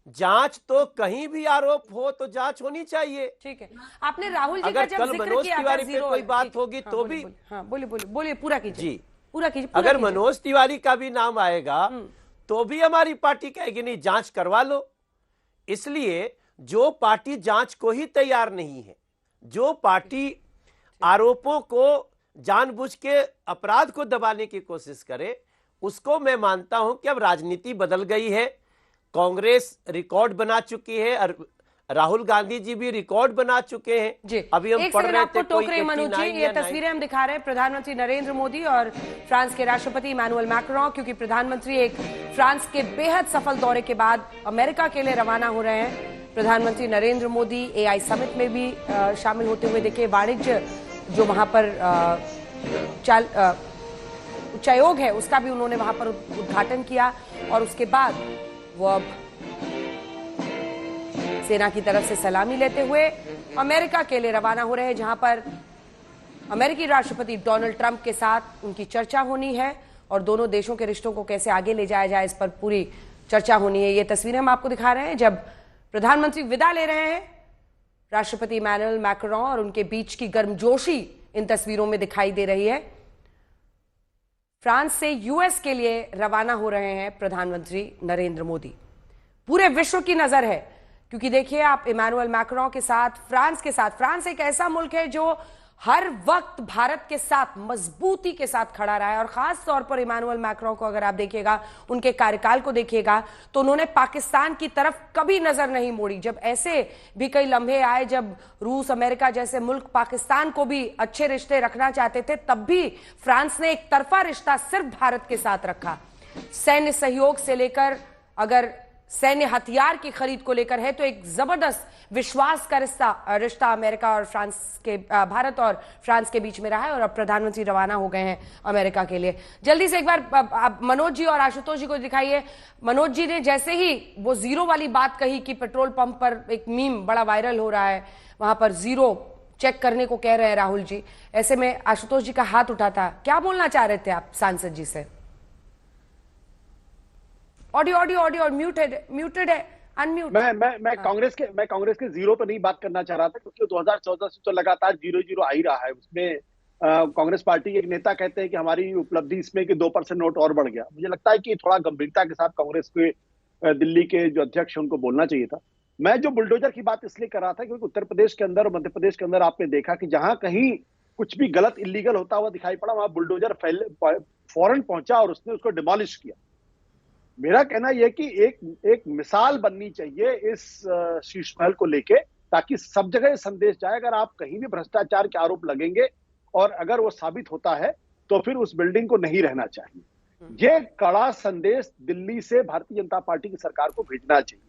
जांच तो कहीं भी आरोप हो तो जांच होनी चाहिए। ठीक है, आपने राहुल जी अगर का जब जिक्र किया तिवारी पे कोई बात होगी तो भी, बोलिए पूरा कीजिए जी, पूरा कीजिए। अगर मनोज तिवारी का भी नाम आएगा तो भी हमारी पार्टी कहेगी नहीं, जांच करवा लो। इसलिए जो पार्टी जांच को ही तैयार नहीं है, जो पार्टी आरोपों को जानबूझ के अपराध को दबाने की कोशिश करे, उसको मैं मानता हूं कि अब राजनीति बदल गई है। कांग्रेस रिकॉर्ड बना चुकी है और राहुल गांधी जी भी रिकॉर्ड बना चुके हैं। जी अभी हम पढ़ रहे थे टोक रहे मनोज जी, ये तस्वीरें हम दिखा रहे हैं प्रधानमंत्री नरेंद्र मोदी और फ्रांस के राष्ट्रपति इमैनुअल मैक्रोन, क्योंकि प्रधानमंत्री एक फ्रांस के बेहद सफल दौरे के बाद अमेरिका के लिए रवाना हो रहे हैं। प्रधानमंत्री नरेंद्र मोदी AI समिट में भी शामिल होते हुए दिखे। वाणिज्य जो वहां पर उच्चायोग है उसका भी उन्होंने वहां पर उद्घाटन किया और उसके बाद वो अब सेना की तरफ से सलामी लेते हुए अमेरिका के लिए रवाना हो रहे हैं, जहां पर अमेरिकी राष्ट्रपति डोनाल्ड ट्रंप के साथ उनकी चर्चा होनी है और दोनों देशों के रिश्तों को कैसे आगे ले जाया जाए इस पर पूरी चर्चा होनी है। ये तस्वीरें हम आपको दिखा रहे हैं जब प्रधानमंत्री विदा ले रहे हैं। राष्ट्रपति इमैनुअल मैक्रोन और उनके बीच की गर्मजोशी इन तस्वीरों में दिखाई दे रही है। फ्रांस से US के लिए रवाना हो रहे हैं प्रधानमंत्री नरेंद्र मोदी। पूरे विश्व की नजर है, क्योंकि देखिए आप इमैनुअल मैक्रोन के साथ, फ्रांस एक ऐसा मुल्क है जो हर वक्त भारत के साथ मजबूती के साथ खड़ा रहा है और खास तौर पर इमैनुअल मैक्रोन को अगर आप देखिएगा, उनके कार्यकाल को देखिएगा तो उन्होंने पाकिस्तान की तरफ कभी नजर नहीं मोड़ी। जब ऐसे भी कई लम्हे आए जब रूस, अमेरिका जैसे मुल्क पाकिस्तान को भी अच्छे रिश्ते रखना चाहते थे, तब भी फ्रांस ने एक तरफा रिश्ता सिर्फ भारत के साथ रखा। सैन्य सहयोग से लेकर अगर सैन्य हथियार की खरीद को लेकर है तो एक जबरदस्त विश्वास का रिश्ता अमेरिका और भारत और फ्रांस के बीच में रहा है और अब प्रधानमंत्री रवाना हो गए हैं अमेरिका के लिए। जल्दी से एक बार आप मनोज जी और आशुतोष जी को दिखाइए। मनोज जी ने जैसे ही वो जीरो वाली बात कही कि पेट्रोल पंप पर एक मीम बड़ा वायरल हो रहा है, वहां पर जीरो चेक करने को कह रहे हैं राहुल जी, ऐसे में आशुतोष जी का हाथ उठा था। क्या बोलना चाह रहे थे आप सांसद जी से? ऑडियो म्यूटेड है, अनम्यूट। मैं कांग्रेस के जीरो पे नहीं बात करना चाह रहा था, क्योंकि 2014 से तो लगातार 0-0 आ ही रहा है। उसमें कांग्रेस पार्टी के एक नेता कहते हैं कि हमारी उपलब्धि इसमें कि 2% नोट और बढ़ गया। मुझे लगता है कि थोड़ा गंभीरता के साथ कांग्रेस के दिल्ली के जो अध्यक्ष हैं उनको बोलना चाहिए था। मैं जो बुलडोजर की बात इसलिए कर रहा था क्योंकि उत्तर प्रदेश के अंदर और मध्य प्रदेश के अंदर आपने देखा कि जहां कहीं कुछ भी गलत इलीगल होता हुआ दिखाई पड़ा, वहां बुलडोजर फौरन पहुंचा और उसने उसको डिमोलिश किया। मेरा कहना यह कि एक मिसाल बननी चाहिए इस शीश महल को लेके, ताकि सब जगह संदेश जाए। अगर आप कहीं भी भ्रष्टाचार के आरोप लगेंगे और अगर वो साबित होता है तो फिर उस बिल्डिंग को नहीं रहना चाहिए। ये कड़ा संदेश दिल्ली से भारतीय जनता पार्टी की सरकार को भेजना चाहिए।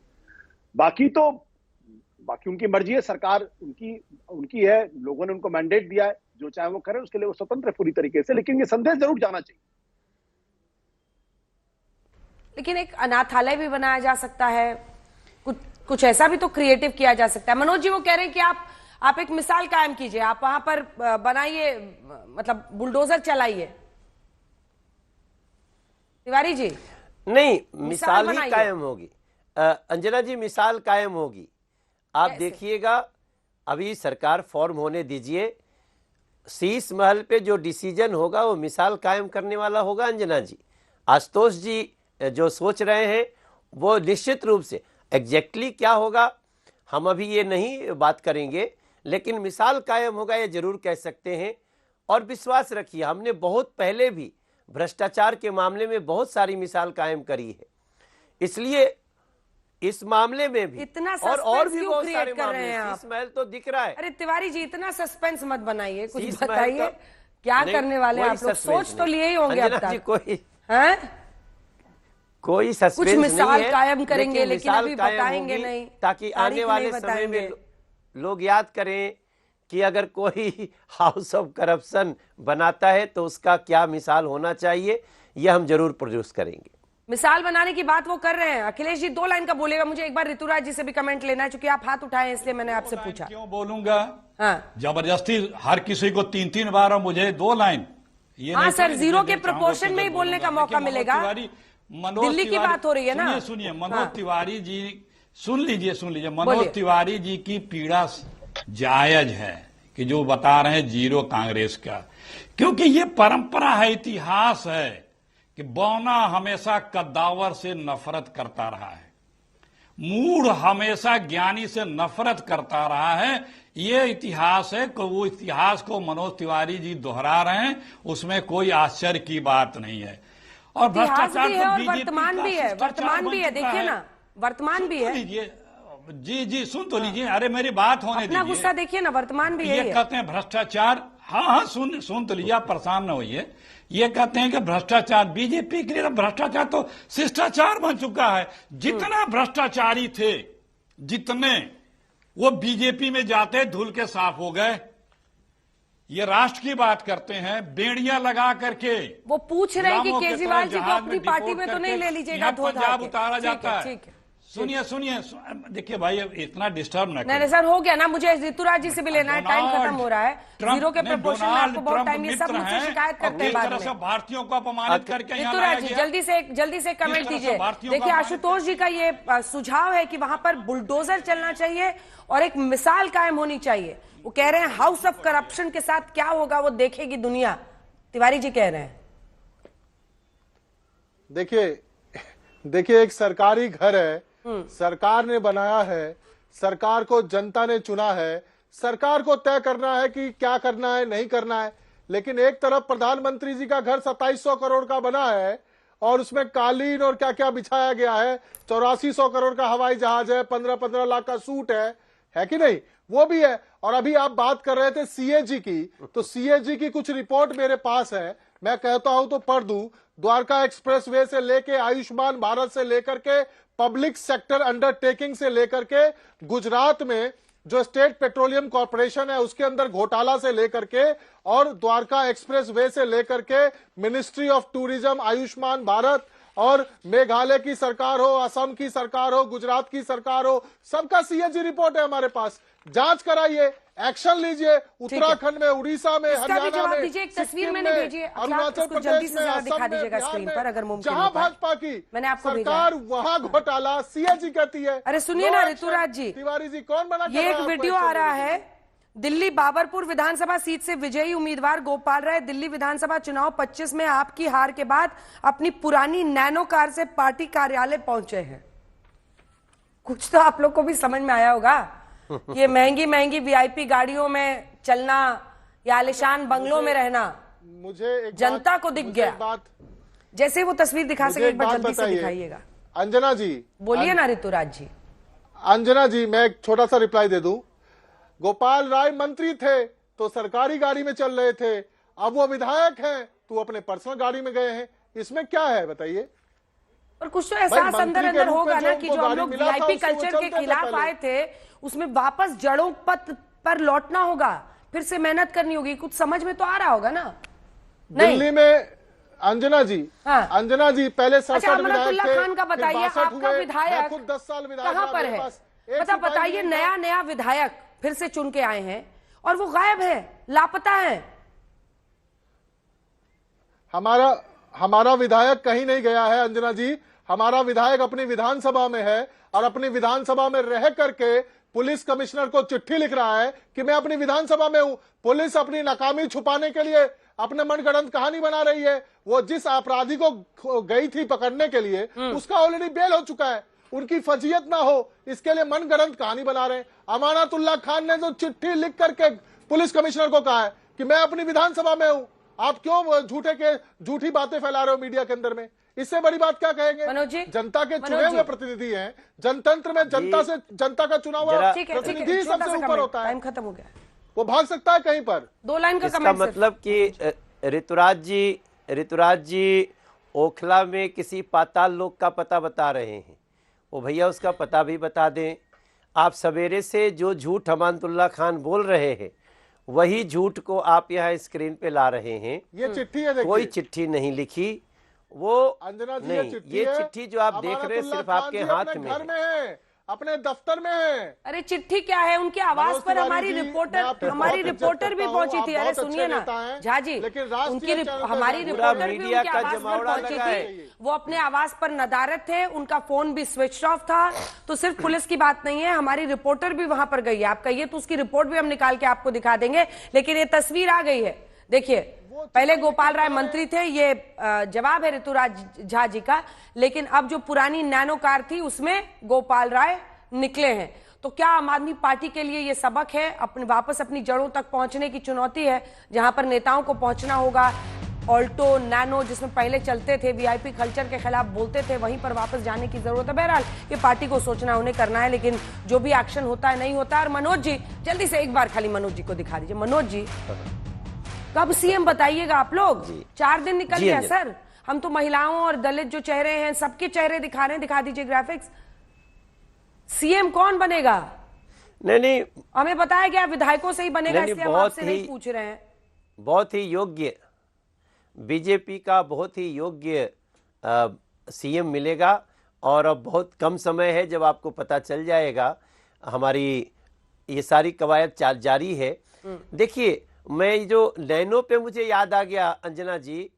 बाकी उनकी मर्जी है, सरकार उनकी है, लोगों ने उनको मैंडेट दिया है, जो चाहे वो करे, उसके लिए वो स्वतंत्र है पूरी तरीके से, लेकिन ये संदेश जरूर जाना चाहिए। लेकिन एक अनाथालय भी बनाया जा सकता है, कुछ ऐसा भी तो क्रिएटिव किया जा सकता है। मनोज जी वो कह रहे हैं कि आप एक मिसाल कायम कीजिए, आप वहां पर बनाइए, मतलब बुलडोजर चलाइए। तिवारी जी नहीं, मिसाल ही कायम होगी। अंजना जी, मिसाल कायम होगी। आप देखिएगा, अभी सरकार फॉर्म होने दीजिए, शीश महल पे जो डिसीजन होगा वो मिसाल कायम करने वाला होगा। अंजना जी, आशुतोष जी जो सोच रहे हैं वो निश्चित रूप से एग्जैक्टली क्या होगा हम अभी ये नहीं बात करेंगे, लेकिन मिसाल कायम होगा ये जरूर कह सकते हैं। और विश्वास रखिए, हमने बहुत पहले भी भ्रष्टाचार के मामले में बहुत सारी मिसाल कायम करी है, इसलिए इस मामले में भी इतना और भी बहुत सारे मामले हैं। शीश महल तो दिख रहा है। अरे तिवारी जी, इतना सस्पेंस मत बनाइए, कुछ बताइए क्या करने वाले आप लोग? सोच तो लिए ही होंगे अब तक। कोई सस्पेंस कुछ मिसाल कायम करेंगे, लेकिन अभी बताएंगे नहीं, ताकि आने वाले समय में लोग याद करें कि अगर कोई हाउस ऑफ करप्शन बनाता है तो उसका क्या मिसाल होना चाहिए, यह हम जरूर प्रोड्यूस करेंगे। मिसाल बनाने की बात वो कर रहे हैं। अखिलेश जी 2 लाइन का बोलेगा। मुझे एक बार ऋतुराज जी से भी कमेंट लेना है, चूंकि आप हाथ उठाए इसलिए मैंने आपसे पूछा। क्यों बोलूंगा? हाँ, जबरदस्ती हर किसी को 3-3 बार और मुझे 2 लाइन। हाँ सर, जीरो के प्रोपोर्शन में ही बोलने का मौका मिलेगा। दिल्ली की बात हो रही है ना। सुनिए मनोज तिवारी जी, सुन लीजिए मनोज तिवारी जी की पीड़ा जायज है कि जो बता रहे हैं जीरो कांग्रेस का, क्योंकि ये परंपरा है, इतिहास है कि बौना हमेशा कद्दावर से नफरत करता रहा है। मूढ़ हमेशा ज्ञानी से नफरत करता रहा है। ये इतिहास है, वो इतिहास को मनोज तिवारी जी दोहरा रहे हैं, उसमें कोई आश्चर्य की बात नहीं है। और भ्रष्टाचार भी है और वर्तमान भी है, वर्तमान भी है, देखिए ना, वर्तमान भी है। जी सुन तो लीजिए, अरे मेरी बात होने दीजिए। अपना गुस्सा देखिए ना, वर्तमान भी है। ये कहते हैं भ्रष्टाचार, हाँ सुन तो लीजिए, आप परेशान न होइए। ये कहते हैं कि भ्रष्टाचार, बीजेपी के लिए तो भ्रष्टाचार तो शिष्टाचार बन चुका है। जितना भ्रष्टाचारी थे, जितने वो बीजेपी में जाते धुल के साफ हो गए। ये राष्ट्र की बात करते हैं, बेड़ियां लगा करके वो पूछ रहे हैं कि केजरीवाल जी को अपनी पार्टी में तो नहीं ले लीजिएगा, पंजाब उतारा जाता है। सुनिए देखिए भाई, इतना डिस्टर्ब ना नहीं सर, हो गया ना, मुझे ऋतुराज जी से भी लेना है, टाइम खत्म हो रहा है। जीरो के प्रपोर्शन में आपको बहुत टाइम, ये सब मुझसे शिकायत करते हैं बाद में। भारतीयों को अपमानित करके ऋतुराज जी जल्दी से कमेंट दीजिए। देखिए आशुतोष जी का ये सुझाव है कि वहां पर बुलडोजर चलना चाहिए और एक मिसाल कायम होनी चाहिए। वो कह रहे हैं हाउस ऑफ करप्शन के साथ क्या होगा वो देखेगी दुनिया। तिवारी जी कह रहे हैं। देखिए एक सरकारी घर है, सरकार ने बनाया है, सरकार को जनता ने चुना है, सरकार को तय करना है कि क्या करना है नहीं करना है। लेकिन एक तरफ प्रधानमंत्री जी का घर 2700 करोड़ का बना है और उसमें कालीन और क्या क्या बिछाया गया है, 8400 करोड़ का हवाई जहाज है, 15-15 लाख का सूट है कि नहीं, वो भी है। और अभी आप बात कर रहे थे सीएजी की, तो सीएजी की कुछ रिपोर्ट मेरे पास है, मैं कहता हूं तो पढ़ दूं। द्वारका एक्सप्रेसवे से लेके आयुष्मान भारत से लेकर के पब्लिक सेक्टर अंडरटेकिंग से लेकर के गुजरात में जो स्टेट पेट्रोलियम कॉर्पोरेशन है उसके अंदर घोटाला से लेकर के और द्वारका एक्सप्रेसवे से लेकर के ministry of tourism, Ayushman Bharat और मेघालय की सरकार हो, असम की सरकार हो, गुजरात की सरकार हो, सबका सीएजी रिपोर्ट है हमारे पास। जांच कराइए, एक्शन लीजिए। उत्तराखंड में, उड़ीसा में, हरियाणा में, एक तस्वीर मैंने भेजी है, अरुणाचल प्रदेश में, दिखा दीजिएगा स्क्रीन पर अगर मुमकिन हो। जहां भाजपा की मैंने आपको सरकार वहां घोटाला सीएजी कहती है। अरे सुनिए ना ऋतुराज जी, तिवारी जी कौन बना, ये एक वीडियो आ रहा है। दिल्ली बाबरपुर विधानसभा सीट से विजयी उम्मीदवार गोपाल राय दिल्ली विधानसभा चुनाव 25 में आपकी हार के बाद अपनी पुरानी नैनो कार से पार्टी कार्यालय पहुंचे हैं। कुछ तो आप लोग को भी समझ में आया होगा। ये महंगी महंगी वीआईपी गाड़ियों में चलना या आलिशान बंगलों में रहना मुझे जनता को दिख गया। जैसे वो तस्वीर दिखा सके एक बार जल्दी से दिखाइएगा। अंजना जी बोलिए ना ऋतुराज जी। अंजना जी, मैं एक छोटा सा रिप्लाई दे दूं। गोपाल राय मंत्री थे तो सरकारी गाड़ी में चल रहे थे, अब वो विधायक हैं तो अपने पर्सनल गाड़ी में गए हैं, इसमें क्या है बताइए। और कुछ तो एहसास अंदर अंदर होगा ना कि जो हम लोग वीआईपी कल्चर के खिलाफ आए थे उसमें वापस जड़ों पर लौटना होगा, फिर से मेहनत करनी होगी। कुछ समझ में तो आ रहा होगा ना। दिल्ली में अंजना जी, हाँ। अंजना जी पहले 67 अमरतुल्ला खान का बताइए, आपका विधायक खुद 10 साल विधायक कहां पर है, बताइए। नया विधायक फिर से चुन के आए हैं और वो गायब है, लापता है। हमारा विधायक कहीं नहीं गया है अंजना जी। हमारा विधायक अपनी विधानसभा में है और अपनी विधानसभा में रह करके पुलिस कमिश्नर को चिट्ठी लिख रहा है कि मैं अपनी विधानसभा में हूं। पुलिस अपनी नाकामी छुपाने के लिए अपने मनगढ़ंत कहानी बना रही है। वो जिस अपराधी को गई थी पकड़ने के लिए उसका ऑलरेडी बेल हो चुका है, उनकी फजीयत ना हो इसके लिए मनगढ़ंत कहानी बना रहे हैं। अमानतुल्लाह खान ने जो चिट्ठी लिख करके पुलिस कमिश्नर को कहा है कि मैं अपनी विधानसभा में हूं, आप क्यों झूठी बातें फैला रहे हो मीडिया के अंदर में, इससे बड़ी बात क्या कहेंगे। जनता के चुने हुए प्रतिनिधि हैं, जनतंत्र में जनता का चुना हुआ प्रतिनिधि सबसे ऊपर होता है। टाइम खत्म हो गया, वो भाग सकता है कहीं पर। 2 लाइन का इसका मतलब कि ऋतुराज जी ओखला में किसी पाताल लोक का पता बता रहे हैं, वो भैया उसका पता भी बता दें। आप सवेरे से जो झूठ अमानतुल्लाह खान बोल रहे हैं वही झूठ को आप यहाँ स्क्रीन पे ला रहे हैं। ये चिट्ठी है, कोई चिट्ठी नहीं लिखी वो अंजना जी, नहीं, ये चिट्ठी जो आप देख रहे हैं सिर्फ आपके हाथ में है, अपने दफ्तर में है। अरे चिट्ठी क्या है, उनके आवाज पर हमारी रिपोर्टर भी पहुंची थी। अरे सुनिए ना झा जी, उनकी हमारी रिपोर्टर भी उनके आवाज पर पहुंची थी। वो अपने आवाज पर नदारत थे, उनका फोन भी स्विच ऑफ था। तो सिर्फ पुलिस की बात नहीं है, हमारी रिपोर्टर भी वहां पर गई है। आप कहिए तो उसकी रिपोर्ट भी हम निकाल के आपको दिखा देंगे, लेकिन ये तस्वीर आ गई है, देखिए पहले गोपाल राय मंत्री थे, ये जवाब है ऋतुराज झा जी का, लेकिन अब जो पुरानी नैनो कार थी उसमें गोपाल राय निकले हैं। तो क्या आम आदमी पार्टी के लिए ये सबक है, वापस अपनी जड़ों तक पहुंचने की चुनौती है, जहां पर नेताओं को पहुंचना होगा? ऑल्टो, नैनो जिसमें पहले चलते थे, वीआईपी कल्चर के खिलाफ बोलते थे, वहीं पर वापस जाने की जरूरत है। बहरहाल ये पार्टी को सोचना, उन्हें करना है, लेकिन जो भी एक्शन होता है नहीं होता है। और मनोज जी, जल्दी से एक बार खाली मनोज जी को दिखा दीजिए। मनोज जी, कब सीएम बताइएगा आप लोग? 4 दिन निकल गया सर, हम तो महिलाओं और दलित जो चेहरे हैं सबके चेहरे दिखा रहे हैं, दिखा दीजिए ग्राफिक्स। सीएम कौन बनेगा? नहीं, हमें बताया गया विधायकों से ही बनेगा, इसलिए हम आपसे नहीं पूछ रहे हैं। बहुत ही योग्य, बीजेपी का बहुत ही योग्य सीएम मिलेगा, और अब बहुत कम समय है जब आपको पता चल जाएगा। हमारी ये सारी कवायद जारी है। देखिए, मैं जो नैनो पे मुझे याद आ गया अंजना जी,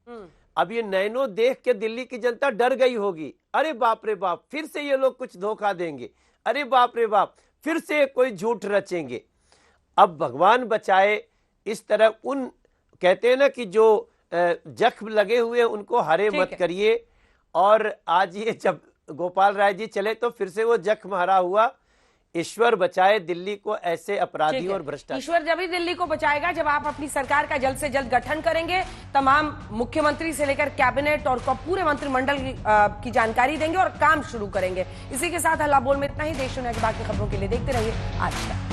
अब ये नैनो देख के दिल्ली की जनता डर गई होगी। अरे बाप रे बाप, फिर से ये लोग कुछ धोखा देंगे, अरे बाप रे बाप, फिर से कोई झूठ रचेंगे। अब भगवान बचाए, इस तरह उन कहते हैं ना कि जो जख्म लगे हुए उनको हरे मत करिए। और आज ये जब गोपाल राय जी चले तो फिर से वो जख्म हरा हुआ। ईश्वर बचाए दिल्ली को ऐसे अपराधी और भ्रष्टाचार। ईश्वर जब ही दिल्ली को बचाएगा जब आप अपनी सरकार का जल्द से जल्द गठन करेंगे, तमाम मुख्यमंत्री से लेकर कैबिनेट और पूरे मंत्रिमंडल की जानकारी देंगे और काम शुरू करेंगे। इसी के साथ हल्ला बोल में इतना ही। देश दुनिया की बाकी खबरों के लिए देखते रहिए आज तक।